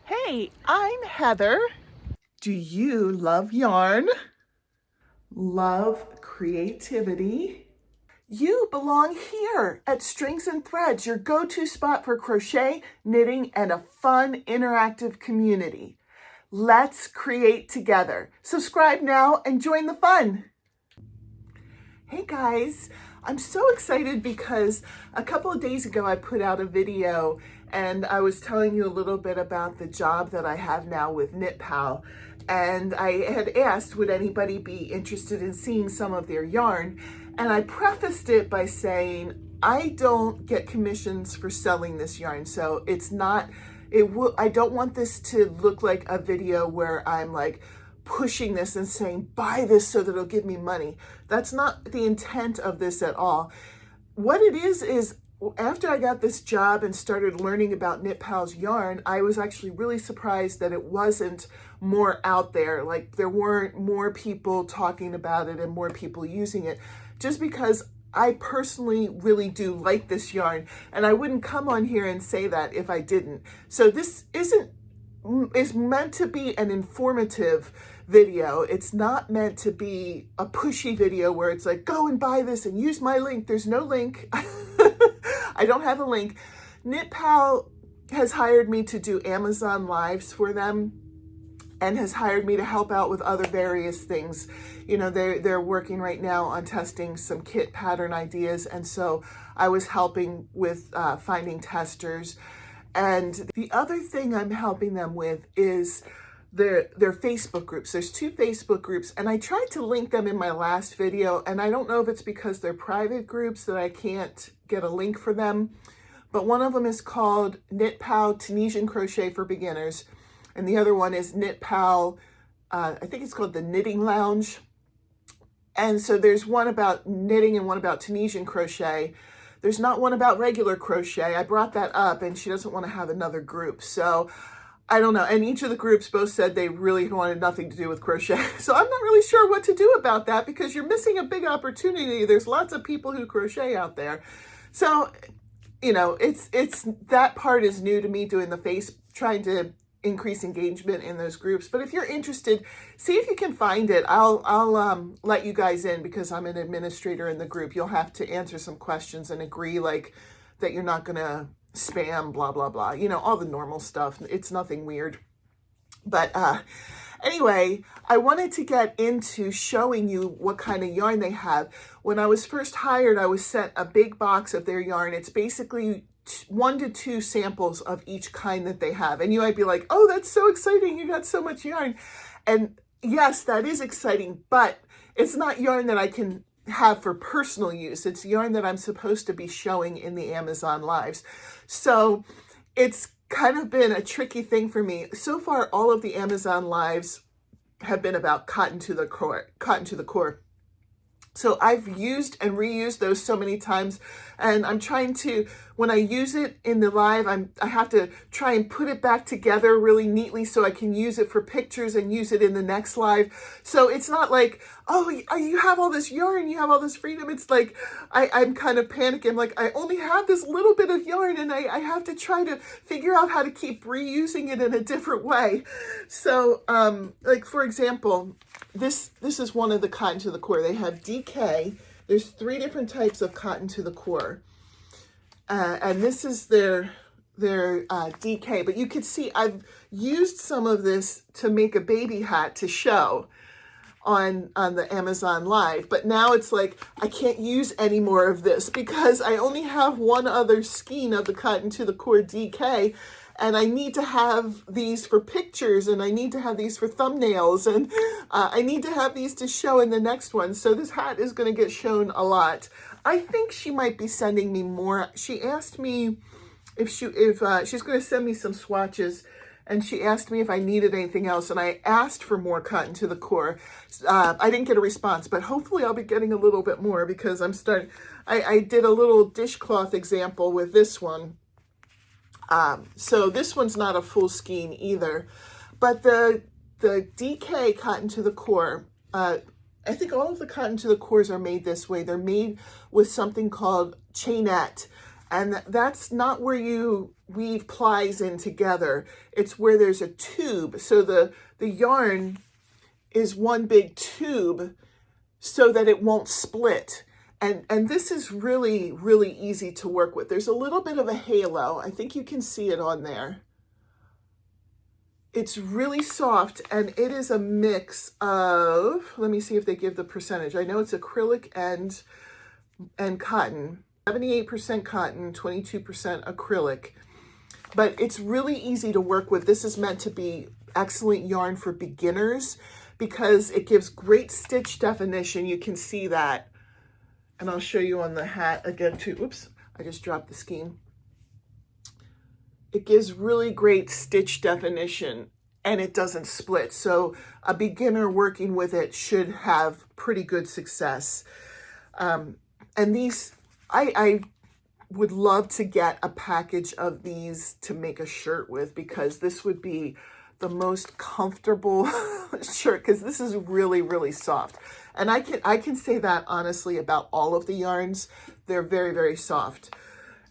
Hey, I'm Heather. Do you love yarn? Love creativity? You belong here at Strings and Threads, your go-to spot for crochet, knitting, and a fun, interactive community. Let's create together. Subscribe now and join the fun. Hey guys, I'm so excited because a couple of days ago I put out a video and I was telling you a little bit about the job that I have now with KnitPal. And I had asked, would anybody be interested in seeing some of their yarn? And I prefaced it by saying, I don't get commissions for selling this yarn. So it's not, I don't want this to look like a video where I'm like, pushing this and saying, buy this so that it'll give me money. That's not the intent of this at all. What it is after I got this job and started learning about KnitPal's yarn, I was actually really surprised that it wasn't more out there. Like there weren't more people talking about it and more people using it, just because I personally really do like this yarn, and I wouldn't come on here and say that if I didn't. So this is meant to be an informative video. It's not meant to be a pushy video where it's like, go and buy this and use my link. There's no link. I don't have a link. KnitPal has hired me to do Amazon lives for them and has hired me to help out with other various things. You know, they're working right now on testing some kit pattern ideas. And so I was helping with finding testers. And the other thing I'm helping them with is their Facebook groups. There's 2 Facebook groups, and I tried to link them in my last video, and I don't know if it's because they're private groups that I can't get a link for them, but one of them is called KnitPal Tunisian Crochet for Beginners, and the other one is KnitPal, I think it's called the Knitting Lounge. And so there's one about knitting and one about Tunisian crochet. There's not one about regular crochet. I brought that up and she doesn't want to have another group. So I don't know. And each of the groups both said they really wanted nothing to do with crochet. So I'm not really sure what to do about that because you're missing a big opportunity. There's lots of people who crochet out there. So, you know, it's that part is new to me, doing trying to increase engagement in those groups. But if you're interested, see if you can find it. I'll let you guys in because I'm an administrator in the group. You'll have to answer some questions and agree like that you're not gonna spam, blah, blah, blah. You know, all the normal stuff. It's nothing weird. But anyway, I wanted to get into showing you what kind of yarn they have. When I was first hired, I was sent a big box of their yarn. It's basically 1 to 2 samples of each kind that they have. And you might be like, oh, that's so exciting. You got so much yarn. And yes, that is exciting, but it's not yarn that I can have for personal use. It's yarn that I'm supposed to be showing in the Amazon lives. So it's kind of been a tricky thing for me. So far, all of the Amazon lives have been about cotton to the core. So I've used and reused those so many times, and I'm trying to, when I use it in the live, I have to try and put it back together really neatly so I can use it for pictures and use it in the next live. So it's not like, oh, you have all this yarn, you have all this freedom. It's like, I'm kind of panicking. Like, I only have this little bit of yarn and I have to try to figure out how to keep reusing it in a different way. So, like for example, this is one of the cotton to the core. They have DK. There's 3 different types of cotton to the core. And this is their DK. But you can see I've used some of this to make a baby hat to show on the Amazon Live. But now it's like I can't use any more of this because I only have one other skein of the cotton to the core DK. And I need to have these for pictures, and I need to have these for thumbnails, and I need to have these to show in the next one. So this hat is going to get shown a lot. I think she might be sending me more. She asked me if she's going to send me some swatches, and she asked me if I needed anything else, and I asked for more cotton to the core. I didn't get a response, but hopefully I'll be getting a little bit more because I did a little dishcloth example with this one. So this one's not a full skein either, but the DK cotton to the core, I think all of the cotton to the cores are made this way. They're made with something called chainette, And that's not where you weave plies in together. It's where there's a tube. So the yarn is one big tube so that it won't split. And this is really, really easy to work with. There's a little bit of a halo. I think you can see it on there. It's really soft, and it is a mix of, let me see if they give the percentage. I know it's acrylic and cotton. 78% cotton, 22% acrylic. But it's really easy to work with. This is meant to be excellent yarn for beginners because it gives great stitch definition. You can see that. And I'll show you on the hat again too. Oops, I just dropped the skein. It gives really great stitch definition and it doesn't split. So a beginner working with it should have pretty good success. And these, I would love to get a package of these to make a shirt with, because this would be the most comfortable shirt, because this is really, really soft. And I can say that honestly about all of the yarns. They're very, very soft.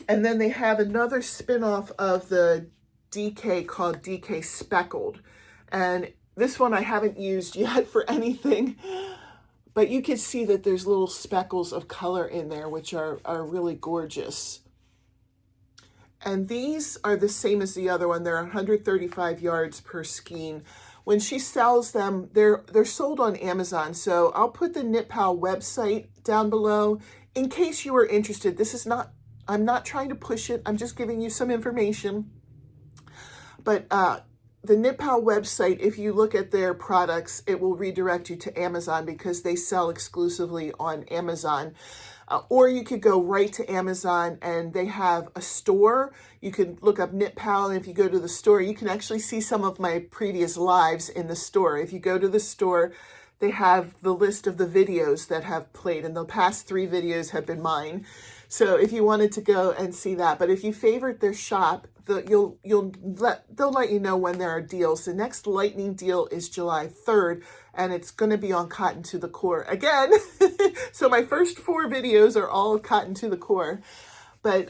And then they have another spin-off of the DK called DK Speckled. And this one I haven't used yet for anything, but you can see that there's little speckles of color in there, which are really gorgeous. And these are the same as the other one. They're 135 yards per skein. When she sells them, they're sold on Amazon. So I'll put the Knit Pal website down below in case you are interested. This is not, I'm not trying to push it. I'm just giving you some information. But the Knit Pal website, if you look at their products, it will redirect you to Amazon because they sell exclusively on Amazon. Or you could go right to Amazon and they have a store. You can look up Knit Pal, and if you go to the store, you can actually see some of my previous lives in the store. If you go to the store, they have the list of the videos that have played, and the past 3 videos have been mine. So if you wanted to go and see that, but if you favorite their shop, they'll let you know when there are deals. The next lightning deal is July 3rd, and it's going to be on Cotton to the Core again. So my first 4 videos are all Cotton to the Core. But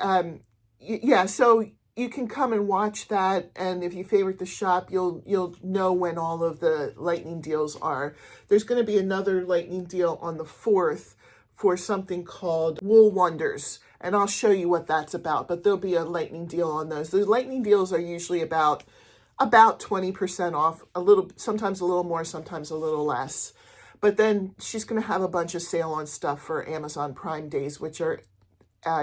yeah, so you can come and watch that, and if you favorite the shop, you'll know when all of the lightning deals are. There's going to be another lightning deal on the 4th for something called Wool Wonders, and I'll show you what that's about, but there'll be a lightning deal on those. The lightning deals are usually about 20% off, sometimes a little more, sometimes a little less. But then she's going to have a bunch of sale on stuff for Amazon Prime Days, which are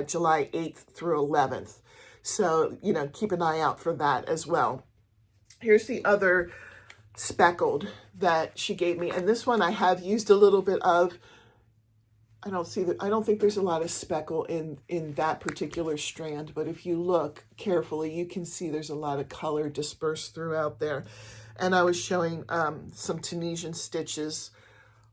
July 8th through 11th. So, you know, keep an eye out for that as well. Here's the other speckled that she gave me, and this one I have used a little bit of. I don't think there's a lot of speckle in that particular strand, but if you look carefully, you can see there's a lot of color dispersed throughout there. And I was showing some Tunisian stitches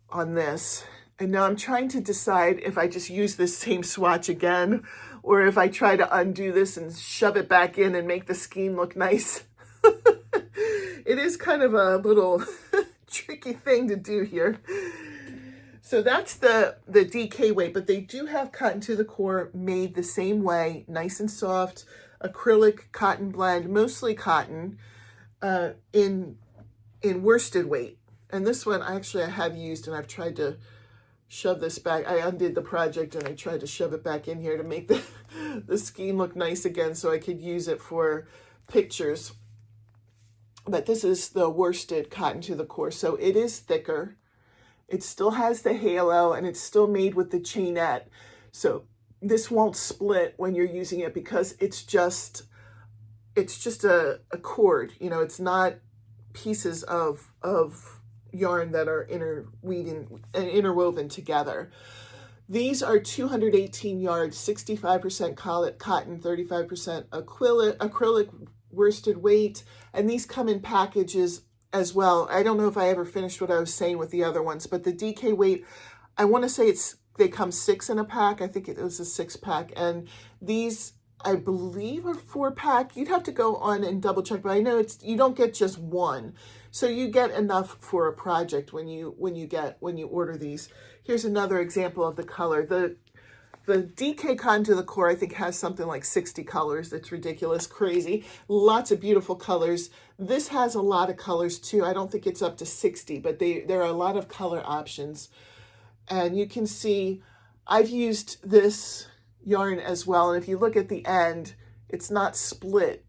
on this. And now I'm trying to decide if I just use this same swatch again, or if I try to undo this and shove it back in and make the skein look nice. It is kind of a little tricky thing to do here. So that's the DK weight, but they do have Cotton to the Core made the same way, nice and soft, acrylic cotton blend, mostly cotton, in worsted weight. And this one I have used, and I've tried to shove this back. I undid the project and I tried to shove it back in here to make the skein look nice again so I could use it for pictures. But this is the worsted Cotton to the Core, so it is thicker. It still has the halo, and it's still made with the chainette. So this won't split when you're using it because it's just a cord. You know, it's not pieces of yarn that are interwoven together. These are 218 yards, 65% cotton, 35% acrylic worsted weight, and these come in packages as well. I don't know if I ever finished what I was saying with the other ones, but the DK weight, I want to say they come 6 in a pack. I think it was a 6-pack, and these I believe are 4-pack. You'd have to go on and double check, but I know you don't get just one, so you get enough for a project when you order these. Here's another example of the color. The DK Cotton to the Core, I think, has something like 60 colors. It's ridiculous, crazy. Lots of beautiful colors. This has a lot of colors too. I don't think it's up to 60, but there are a lot of color options. And you can see I've used this yarn as well. And if you look at the end, it's not split.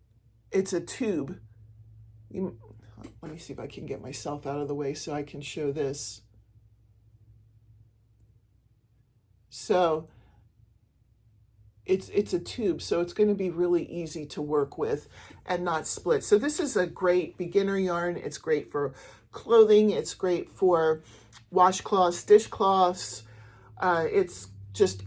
It's a tube. Let me see if I can get myself out of the way so I can show this. So it's a tube, so it's going to be really easy to work with and not split. So this is a great beginner yarn. It's great for clothing. It's great for washcloths, dishcloths. It's just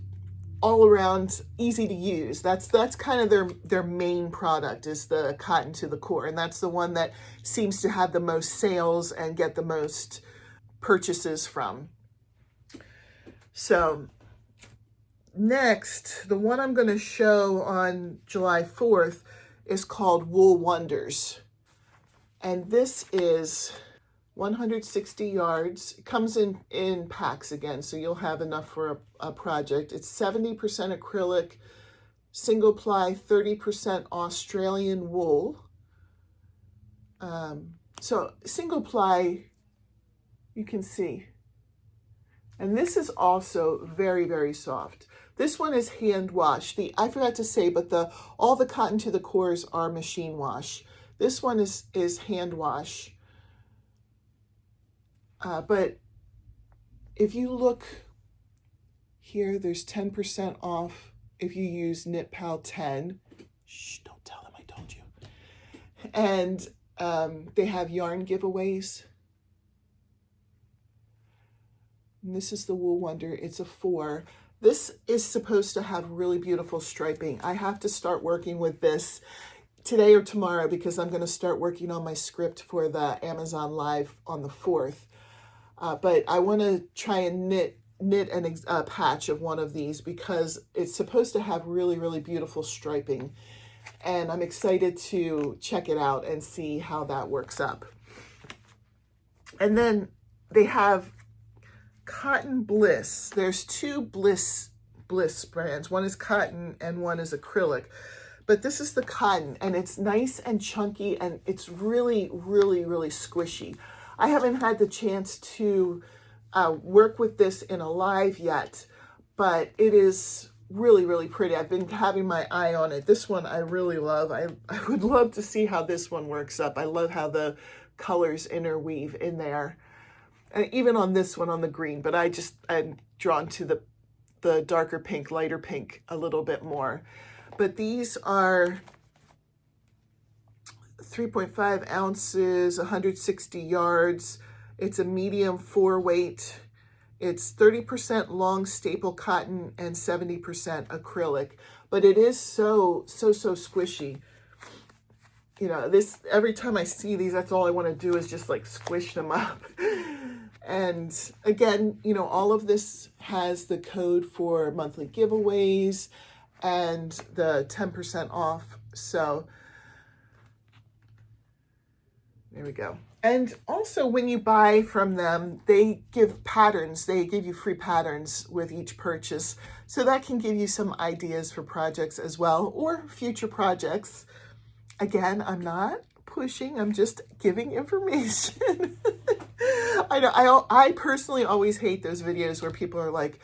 all around easy to use. That's kind of their main product, is the Cotton to the Core, and that's the one that seems to have the most sales and get the most purchases from. So next, the one I'm going to show on July 4th is called Wool Wonders. And this is 160 yards. It comes in packs again, so you'll have enough for a project. It's 70% acrylic, single ply, 30% Australian wool. So single ply, you can see. And this is also very, very soft. This one is hand wash. I forgot to say, but all the Cotton to the Cores are machine wash. This one is hand wash. But if you look here, there's 10% off if you use Knit Pal 10. Shh, don't tell them I told you. And they have yarn giveaways. And this is the Wool Wonder. It's a 4. This is supposed to have really beautiful striping. I have to start working with this today or tomorrow because I'm going to start working on my script for the Amazon Live on the 4th. But I want to try and knit a patch of one of these because it's supposed to have really, really beautiful striping. And I'm excited to check it out and see how that works up. And then they have Cotton Bliss. There's 2 Bliss brands. One is cotton and one is acrylic. But this is the cotton, and it's nice and chunky, and it's really, really, really squishy. I haven't had the chance to work with this in a live yet, but it is really, really pretty. I've been having my eye on it. This one I really love. I would love to see how this one works up. I love how the colors interweave in there. And even on this one, on the green, but I'm drawn to the darker pink, lighter pink a little bit more. But these are 3.5 ounces, 160 yards. It's a medium 4 weight. It's 30% long staple cotton and 70% acrylic. But it is so squishy. You know, every time I see these, that's all I want to do is just like squish them up. And again, you know, all of this has the code for monthly giveaways and the 10% off. So there we go. And also when you buy from them, they give patterns. They give you free patterns with each purchase. So that can give you some ideas for projects as well, or future projects. Again, I'm not pushing, I'm just giving information. I personally always hate those videos where people are like,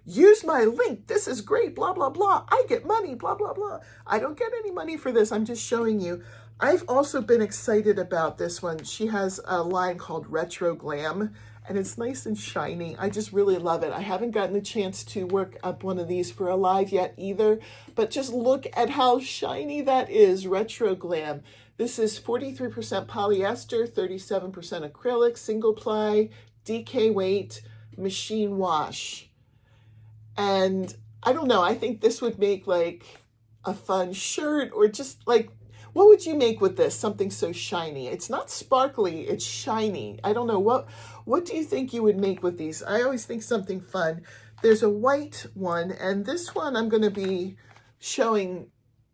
use my link, this is great, blah, blah, blah. I get money, blah, blah, blah. I don't get any money for this. I'm just showing you. I've also been excited about this one. She has a line called Retro Glam, and it's nice and shiny. I just really love it. I haven't gotten the chance to work up one of these for a live yet either, but just look at how shiny that is, Retro Glam. This is 43% polyester, 37% acrylic, single ply, DK weight, machine wash. And I don't know, I think this would make like a fun shirt, or just like, what would you make with this? Something so shiny. It's not sparkly, it's shiny. I don't know, what do you think you would make with these? I always think something fun. There's a white one, and this one I'm gonna be showing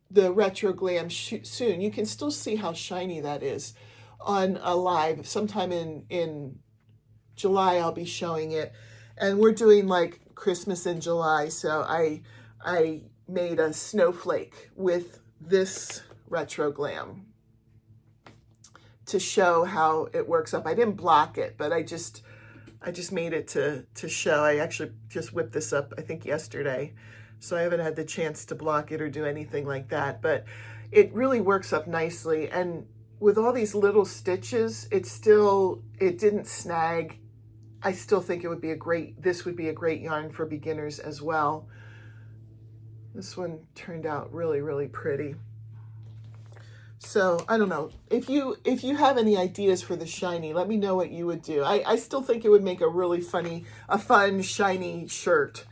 the Retro Glam soon. You can still see how shiny that is on a live. Sometime in July, I'll be showing it. And we're doing like Christmas in July, so I made a snowflake with this retro glam to show how it works up. I didn't block it, but I just made it to show. I actually just whipped this up, I think yesterday, so I haven't had the chance to block it or do anything like that, but it really works up nicely. And with all these little stitches, it didn't snag. I still think this would be a great yarn for beginners as well. This one turned out really, really pretty. So I don't know, if you have any ideas for the shiny, let me know what you would do. I still think it would make a really fun shiny shirt,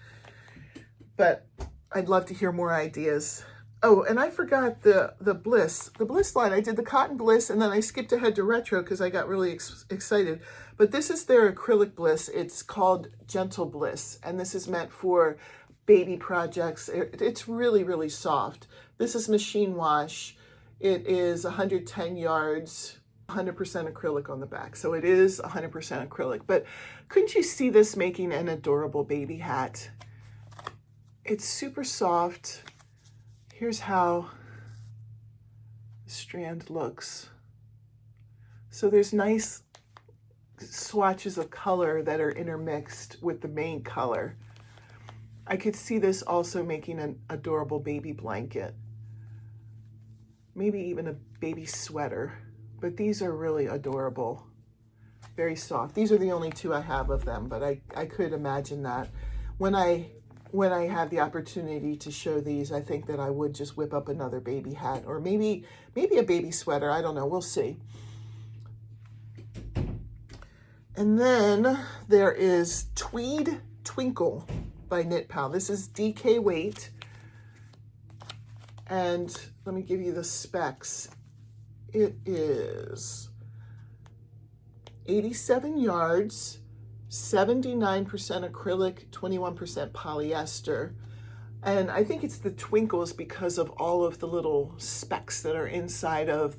but I'd love to hear more ideas. Oh, and I forgot the Bliss line. I did the Cotton Bliss, and then I skipped ahead to Retro because I got really excited. But this is their acrylic Bliss. It's called Gentle Bliss, and this is meant for baby projects. It's really, really soft. This is machine wash. It is 110 yards, 100% acrylic on the back. So it is 100% acrylic. But couldn't you see this making an adorable baby hat? It's super soft. Here's how the strand looks. So there's nice swatches of color that are intermixed with the main color. I could see this also making an adorable baby blanket. Maybe even a baby sweater, but these are really adorable. Very soft. These are the only two I have of them, but I could imagine that. When I have the opportunity to show these, I think that I would just whip up another baby hat, or maybe a baby sweater. I don't know. We'll see. And then there is Tweed Twinkle by Knit Pal. This is DK weight. And let me give you the specs. It is 87 yards, 79% acrylic, 21% polyester. And I think it's the twinkles because of all of the little specks that are inside of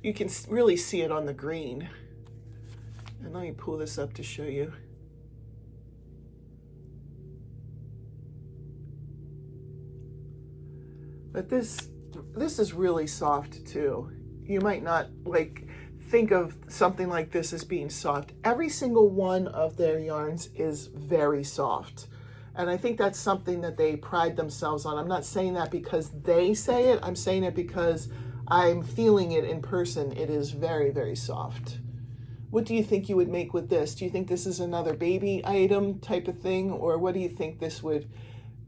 you can really see it on the green. And let me pull this up to show you. But this is really soft too. You might not think of something like this as being soft. Every single one of their yarns is very soft. And I think that's something that they pride themselves on. I'm not saying that because they say it. I'm saying it because I'm feeling it in person. It is very, very soft. What do you think you would make with this? Do you think this is another baby item type of thing? Or what do you think this would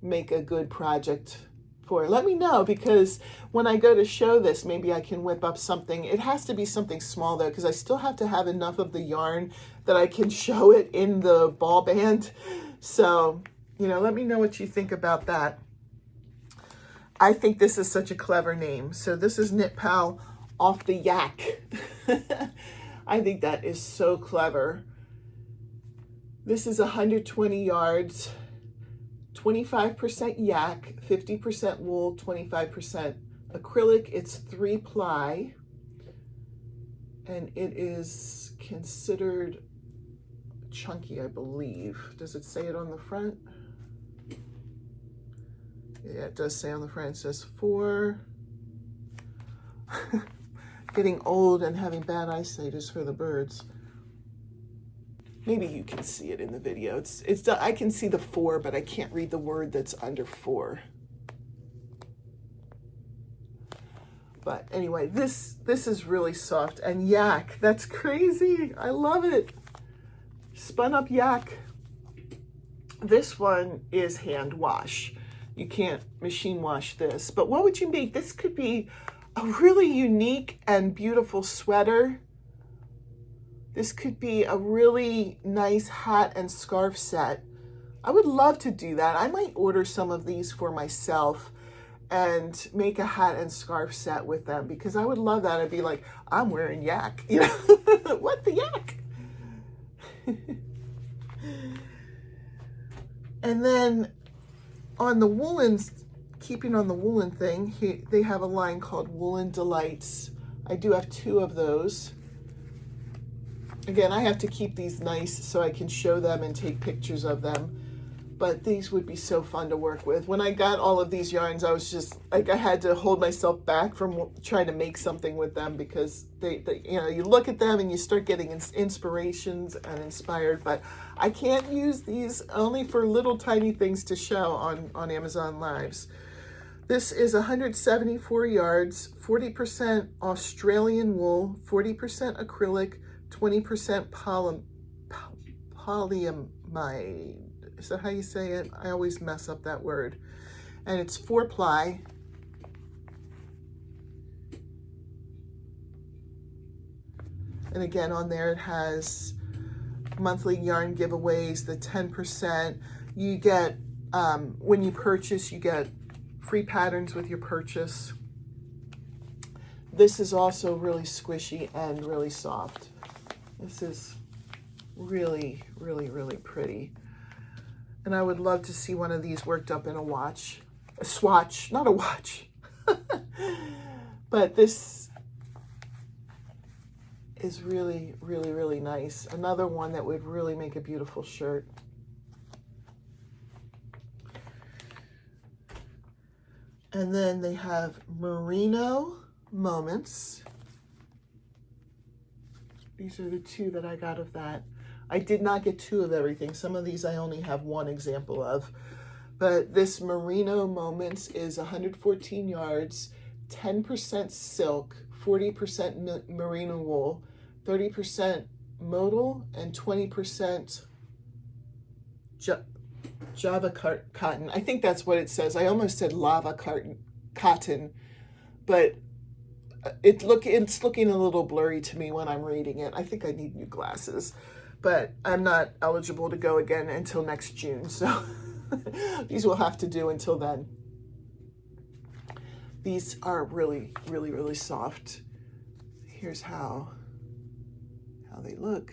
make a good project for? Let me know, because when I go to show this, maybe I can whip up something. It has to be something small though, because I still have to have enough of the yarn that I can show it in the ball band. So, let me know what you think about that. I think this is such a clever name. So this is Knit Pal Off the Yak. I think that is so clever. This is 120 yards, 25% yak, 50% wool, 25% acrylic. It's 3-ply, and it is considered chunky, I believe. Does it say it on the front? Yeah, it does say on the front. It says 4. Getting old and having bad eyesight is for the birds. Maybe you can see it in the video. I can see the 4, but I can't read the word that's under 4. But anyway, this is really soft. And yak, that's crazy. I love it. Spun up yak. This one is hand wash. You can't machine wash this. But what would you make? This could be a really unique and beautiful sweater. This could be a really nice hat and scarf set. I would love to do that. I might order some of these for myself and make a hat and scarf set with them, because I would love that. I'd be like, I'm wearing yak. What the yak? And then on the woolens, keeping on the woolen thing, they have a line called Woolen Delights. I do have 2 of those. Again, I have to keep these nice so I can show them and take pictures of them. but these would be so fun to work with. When I got all of these yarns, I was just like, I had to hold myself back from trying to make something with them, because they you know, you look at them and you start getting inspirations and inspired, but I can't use these, only for little tiny things to show on Amazon Lives. This is 174 yards, 40% Australian wool, 40% acrylic, 20% polyamide. Is that how you say it? I always mess up that word. And it's 4-ply. And again, on there it has monthly yarn giveaways, the 10%. You get, when you purchase, you get free patterns with your purchase. This is also really squishy and really soft. This is really, really, really pretty. And I would love to see one of these worked up in a swatch, not a watch. But this is really, really, really nice. Another one that would really make a beautiful shirt. And then they have Merino Moments. These are the two that I got of that. I did not get two of everything. Some of these I only have one example of. But this Merino Moments is 114 yards, 10% silk, 40% merino wool, 30% modal, and 20% Java cotton. I think that's what it says. I almost said lava cotton, but it's looking a little blurry to me when I'm reading it. I think I need new glasses, but I'm not eligible to go again until next June, so these will have to do until then. These are really, really, really soft. Here's how they look.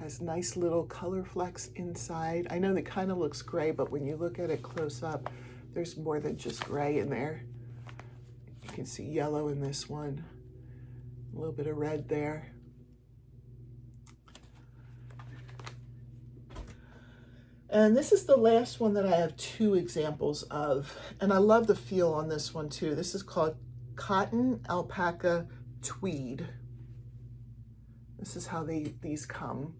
Has nice little color flecks inside. I know that kind of looks gray, but when you look at it close up, there's more than just gray in there. You can see yellow in this one, a little bit of red there. And this is the last one that I have two examples of, and I love the feel on this one too. This is called Cotton Alpaca Tweed. This is how these come.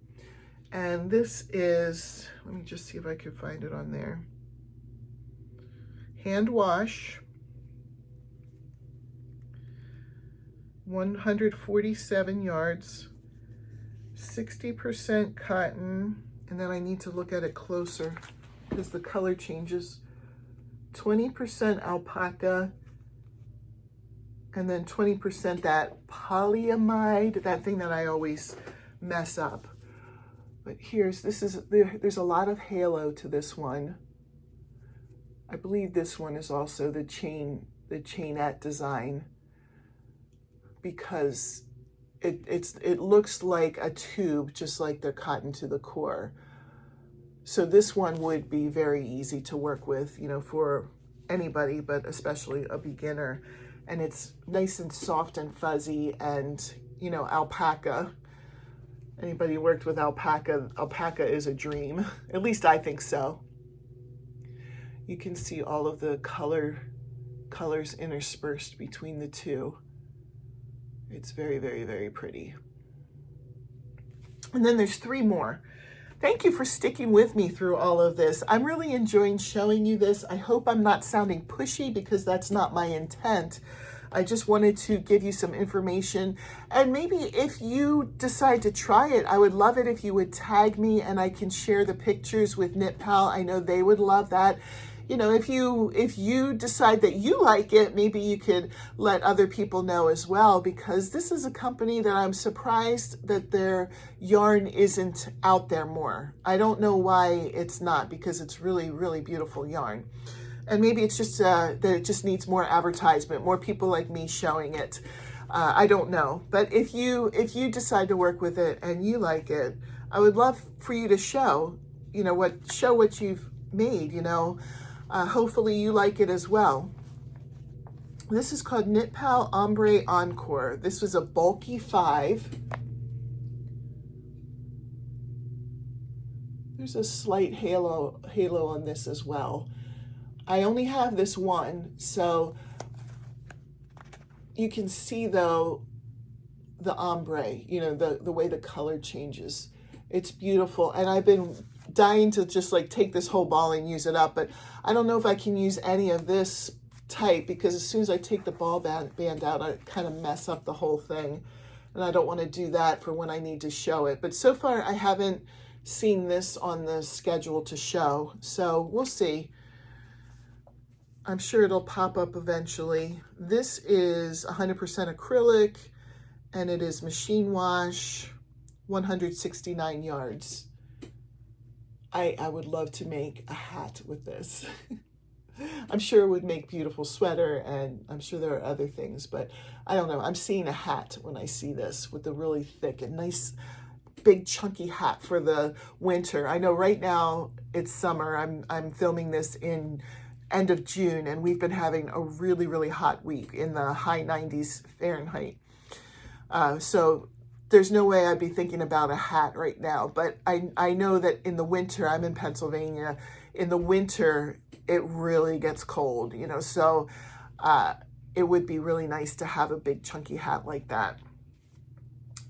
And this is, let me just see if I can find it on there. Hand wash, 147 yards, 60% cotton, and then I need to look at it closer because the color changes. 20% alpaca, and then 20% that polyamide, that thing that I always mess up. But there's a lot of halo to this one. I believe this one is also the chainette design, because it looks like a tube, just like the cotton to the core. So this one would be very easy to work with, you know, for anybody, but especially a beginner. And it's nice and soft and fuzzy, and, you know, alpaca. Anybody worked with alpaca, alpaca is a dream. At least I think so. You can see all of the colors interspersed between the two. It's very, very, very pretty. And then there's three more. Thank you for sticking with me through all of this. I'm really enjoying showing you this. I hope I'm not sounding pushy, because that's not my intent. I just wanted to give you some information. And maybe if you decide to try it, I would love it if you would tag me and I can share the pictures with KnitPal. I know they would love that. You know, if you decide that you like it, maybe you could let other people know as well, because this is a company that I'm surprised that their yarn isn't out there more. I don't know why it's not, because it's really, really beautiful yarn. And maybe it's just that it just needs more advertisement, more people like me showing it. I don't know. But if you decide to work with it and you like it, I would love for you to show what you've made, you know. Hopefully you like it as well. This is called KnitPal Ombre Encore. This was a bulky 5. There's a slight halo on this as well. I only have this one, so you can see though the ombre, you know, the way the color changes. It's beautiful, and I've been dying to just like take this whole ball and use it up, but I don't know if I can use any of this type, because as soon as I take the ball band out, I kind of mess up the whole thing, and I don't want to do that for when I need to show it. But so far I haven't seen this on the schedule to show, so we'll see. I'm sure it'll pop up eventually. This is 100% acrylic, and it is machine wash, 169 yards. I would love to make a hat with this. I'm sure it would make beautiful sweater, and I'm sure there are other things, but I don't know. I'm seeing a hat when I see this with the really thick and nice big chunky hat for the winter. I know right now it's summer. I'm filming this in end of June, and we've been having a really, really hot week in the high 90s Fahrenheit. So there's no way I'd be thinking about a hat right now, but I know that in the winter, I'm in Pennsylvania, in the winter, it really gets cold, you know, so it would be really nice to have a big chunky hat like that.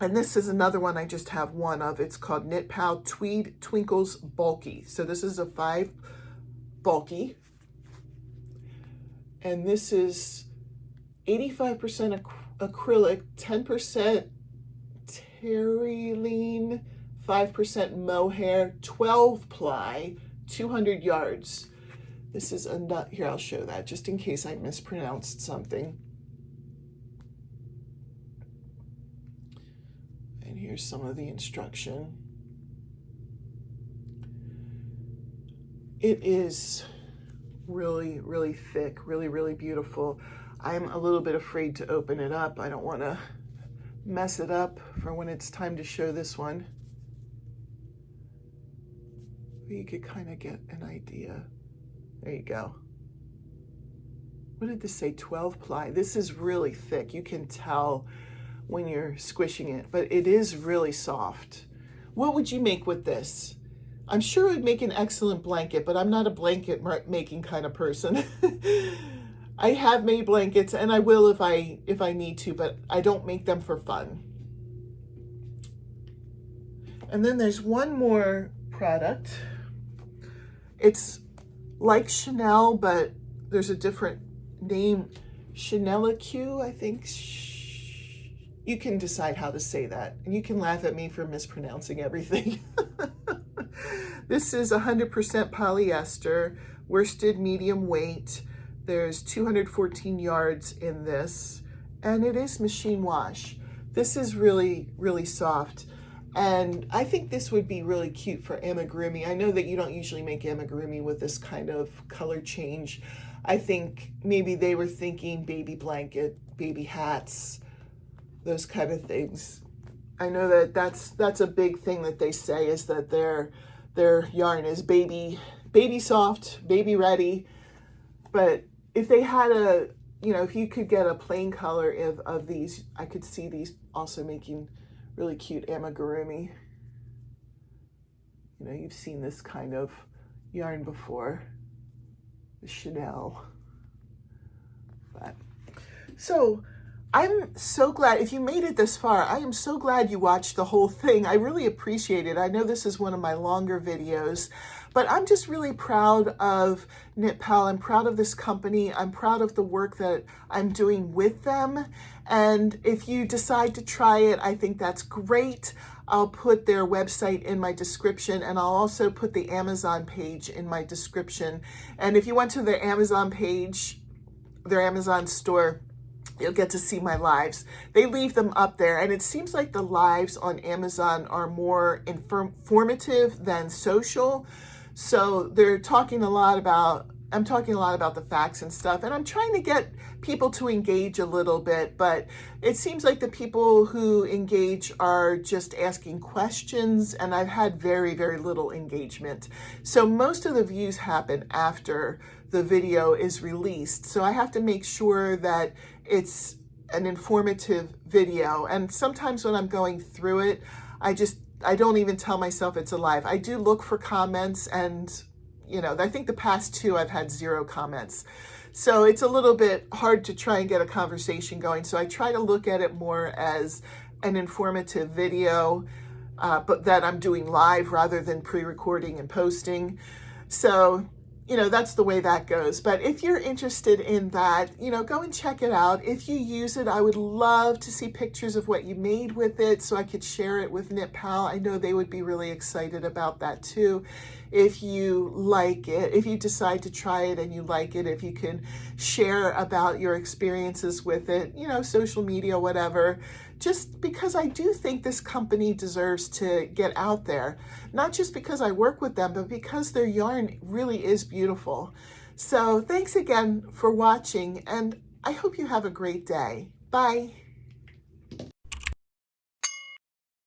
And this is another one I just have one of. It's called Knit Pal Tweed Twinkles Bulky. So this is a 5 bulky. And this is 85% acrylic, 10% terylene, 5% mohair, 12 ply, 200 yards. This is a nut. Here, I'll show that just in case I mispronounced something. And here's some of the instruction. It is really, really thick, really, really beautiful. I'm a little bit afraid to open it up. I don't want to mess it up for when it's time to show this one. You could kind of get an idea. There you go. What did this say? 12 ply. This is really thick. You can tell when you're squishing it, but it is really soft. What would you make with this? I'm sure it would make an excellent blanket, but I'm not a blanket making kind of person. I have made blankets, and I will if I need to, but I don't make them for fun. And then there's one more product. It's like Chanel, but there's a different name. Chanel-Q, I think. You can decide how to say that, and you can laugh at me for mispronouncing everything. This is 100% polyester, worsted medium weight. There's 214 yards in this, and it is machine wash. This is really, really soft, and I think this would be really cute for amigurumi. I know that you don't usually make amigurumi with this kind of color change. I think maybe they were thinking baby blanket, baby hats, those kind of things. I know that that's a big thing that they say, is that their yarn is baby soft, baby ready. But if they had a, you know, if you could get a plain color of these, I could see these also making really cute amigurumi. You know, you've seen this kind of yarn before, the Chanel. But so I'm so glad, if you made it this far, I am so glad you watched the whole thing. I really appreciate it. I know this is one of my longer videos, but I'm just really proud of Knit Pal. I'm proud of this company. I'm proud of the work that I'm doing with them. And if you decide to try it, I think that's great. I'll put their website in my description, and I'll also put the Amazon page in my description. And if you went to their Amazon page, their Amazon store, you'll get to see my lives. They leave them up there, and it seems like the lives on Amazon are more informative than social. So they're talking a lot about, I'm talking a lot about the facts and stuff, and I'm trying to get people to engage a little bit, but it seems like the people who engage are just asking questions, and I've had very, very little engagement. So most of the views happen after the video is released. So I have to make sure that it's an informative video. And sometimes when I'm going through it, I don't even tell myself it's a live. I do look for comments, and I think the past 2 I've had 0 comments. So it's a little bit hard to try and get a conversation going. So I try to look at it more as an informative video, but that I'm doing live rather than pre-recording and posting. So, that's the way that goes. But if you're interested in that, go and check it out. If you use it, I would love to see pictures of what you made with it so I could share it with KnitPal. I know they would be really excited about that too. If you like it, if you decide to try it and you like it, if you can share about your experiences with it, social media, whatever, just because I do think this company deserves to get out there, not just because I work with them, but because their yarn really is beautiful. So thanks again for watching, and I hope you have a great day. Bye.